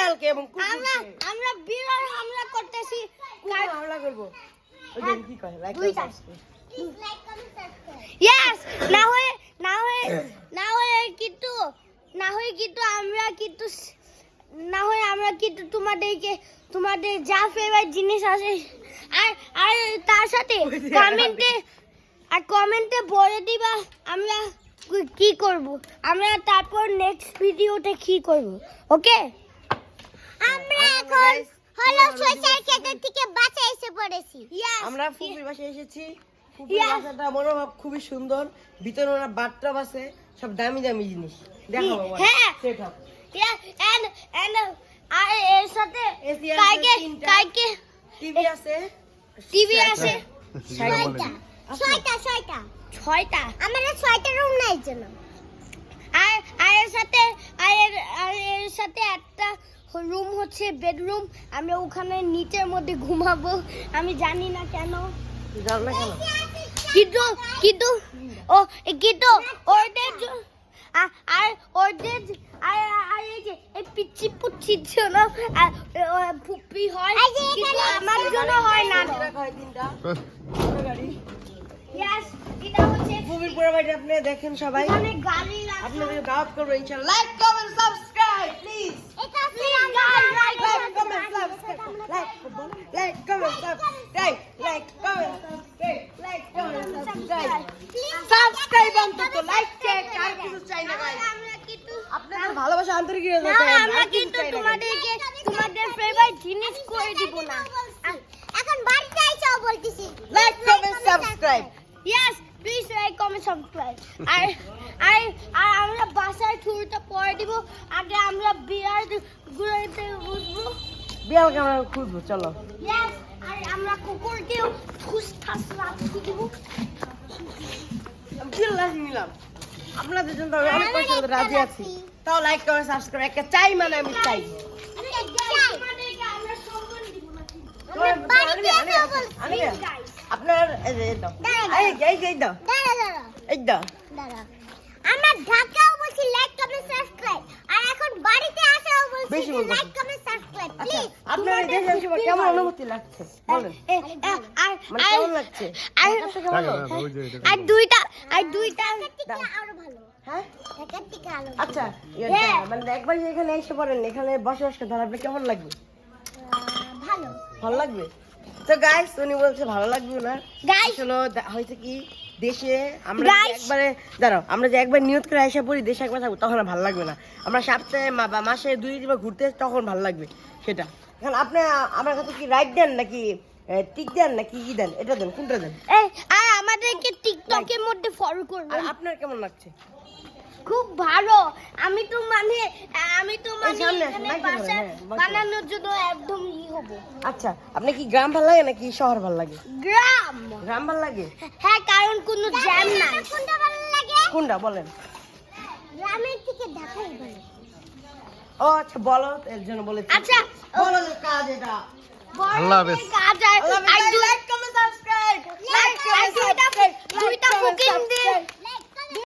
বিড়ালকে এবং আমরা বিড়াল হামলা করতেছি হামলা করব ওই যে কি কয় লাইক করব ইয়েস না হয় কিন্তু তোমাদের যা ফেভারিট জিনিস আছে আর তার সাথে কমেন্টে বলে দিবা আমরা কি করব আমরা তারপর নেক্সট ভিডিওতে কি করব ওকে আমরা এখন হলো সোশ্যাল ক্যাটার থেকে বাসে এসে পড়েছি আমরা ফুপির বাসায় এসেছি ফুপির বাসাটা মনোভাব খুবই সুন্দর ভিতরে ওরা বাথটব আছে সব দামি দামি জিনিস দেখো হ্যাঁ সেটআপ and আর এর সাথে কাইকে টিভি আছে ছয়টা আমাদের 6টা রুম নাই জন্য আর এর সাথে একটা রুম হচ্ছে বেডরুম আমরা ওখানে নিচের মধ্যে ঘুমাবো আমি জানি না কেন কিন্তু ওদের এই যে এই পিচ্ছি পুচ্ছির জন্য ফুপি হয় কিন্তু আমার জন্য হয় না এটা হচ্ছে ফুপির পুরো বাড়ি আপনি দেখেন সবাই এখানে গাড়ি আছে আপনাদের দাওয়াত করব ইনশাআল্লাহ লাইক কমেন্ট সাবস্ক্রাইব প্লিজ এটা লাইক কমেন্ট সাবস্ক্রাইব সাবস্ক্রাইব অন্তত লাইক চেক আর কিছু চাই না গাইস আপনাদের ভালোবাসা আন্তরিকতা চাই আমরা কিন্তু তোমাদের ফেভারিট জিনিস করে দিব না এখন বাড়িতে আইছাও বলতিছি like comment subscribe yes please like comment subscribe আর আমরা বাসায় টুরটা পরে দিব আগে আমরা বিয়ার ঘুরাইতে বসবো বিড়ালকে আমরা খুঁজবো চলো ইয়েস আর আমরা কুকুরকেও ঠুসঠাস রাখতে দিব বিড়াল নিলাম আপনাদের জন্য আমি অনেক কষ্ট করে রাজি আছি তাও লাইক কমেন্ট সাবস্ক্রাইব একটা চাই মানে আমি চাই আপনার আমরা ঢাকাও বলছি লাইক কমেন্ট সাবস্ক্রাইব আর এখন বাড়িতে আসেও বলছি লাইক কমেন্ট সাবস্ক্রাইব প্লিজ আপনার দেশে এসে কেমন অনুভূতি লাগছে বলেন মানে কেমন লাগছে আর দুইটা আরো ভালো হ্যাঁ ঢাকার থেকে আলো আচ্ছা মানে একবার এখানে এসে পড়েন এখানে বসবাস করতে আপনার কেমন লাগবে ভালো লাগবে তো গাইস উনি বলছে ভালো লাগবে না গাইস হলো হয়েছে কি দেশে আমরা আমরা যে একবার নিয়ত করে এসে পড়ি দেশে একবার থাকবো তখন ভালো লাগবে না আমরা সপ্তাহে বা মাসে 2-3 ঘুরতে তখন ভালো লাগবে সেটা এখন আপনি আমার কাছে কি রাইট দেন নাকি টিক দেন নাকি কি দেন এটা দেন কোনটা দেন আর আমাদেরকে টিকটকের মধ্যে ফলো করবেন আর আপনার কেমন লাগছে খুব ভালো আমি তো মানে এখানে বাসা বানানোর জন্য একদম হব আচ্ছা আপনি কি গ্রাম ভালো লাগে নাকি শহর ভালো লাগে গ্রাম ভালো লাগে হ্যাঁ কারণ কোনো জ্যাম নাই কোনটা ভালো লাগে কোনটা বলেন গ্রামের থেকে ঢাকাই ভালো ও আচ্ছা বলো এর জন্য বলেছি আচ্ছা বলো কাজ এটা আল্লাহ হাফেজ কাজ আর লাইক কমেন্ট সাবস্ক্রাইব দুইটা কুকিং দিয়ে